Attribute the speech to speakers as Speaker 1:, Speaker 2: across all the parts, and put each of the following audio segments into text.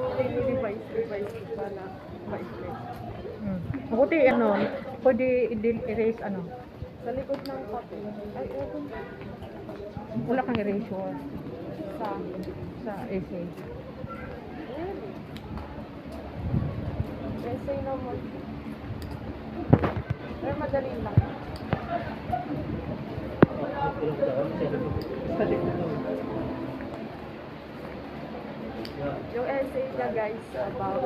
Speaker 1: Revise ko pala.
Speaker 2: Buti pwede i-erase
Speaker 1: Sa likod ng papel. Ay, ewan.
Speaker 2: wala kang erasure
Speaker 1: Sa
Speaker 2: sa essay.
Speaker 1: really? Essay naman. Pero madali lang. Yung essay niya guys about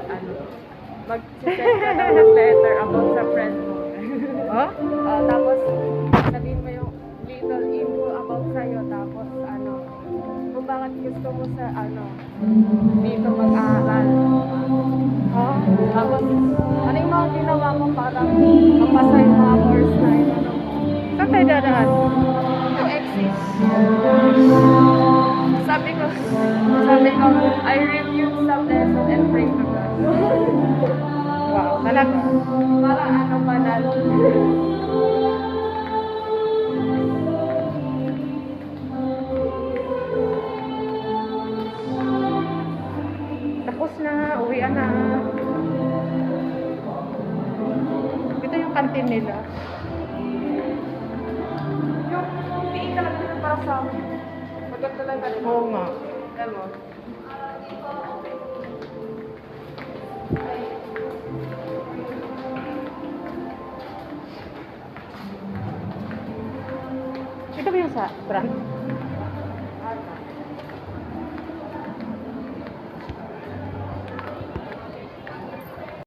Speaker 1: mag-send ka daw ng letter about sa friend mo.
Speaker 2: Oh?
Speaker 1: Tapos sabihin mo yung little info about sa'yo. Tapos kung bakit gusto mo sa dito mag-aaral.
Speaker 2: Oh?
Speaker 1: Tapos ano yung mga ginawa mo para mapasa yung mga course na mo.
Speaker 2: Saan tayo dadaan?
Speaker 1: Yung exit. Sabi ko, I reviewed some lesson and pray to God.
Speaker 2: Wow, talaga.
Speaker 1: Para banal.
Speaker 2: Tapos na, uwian na. Ito yung kantin nila.
Speaker 1: Yung tiin talaga nila para sa amin. Maganda talaga rin.
Speaker 2: Oo nga.
Speaker 1: Alam mo?
Speaker 2: Ito ba yung sa front?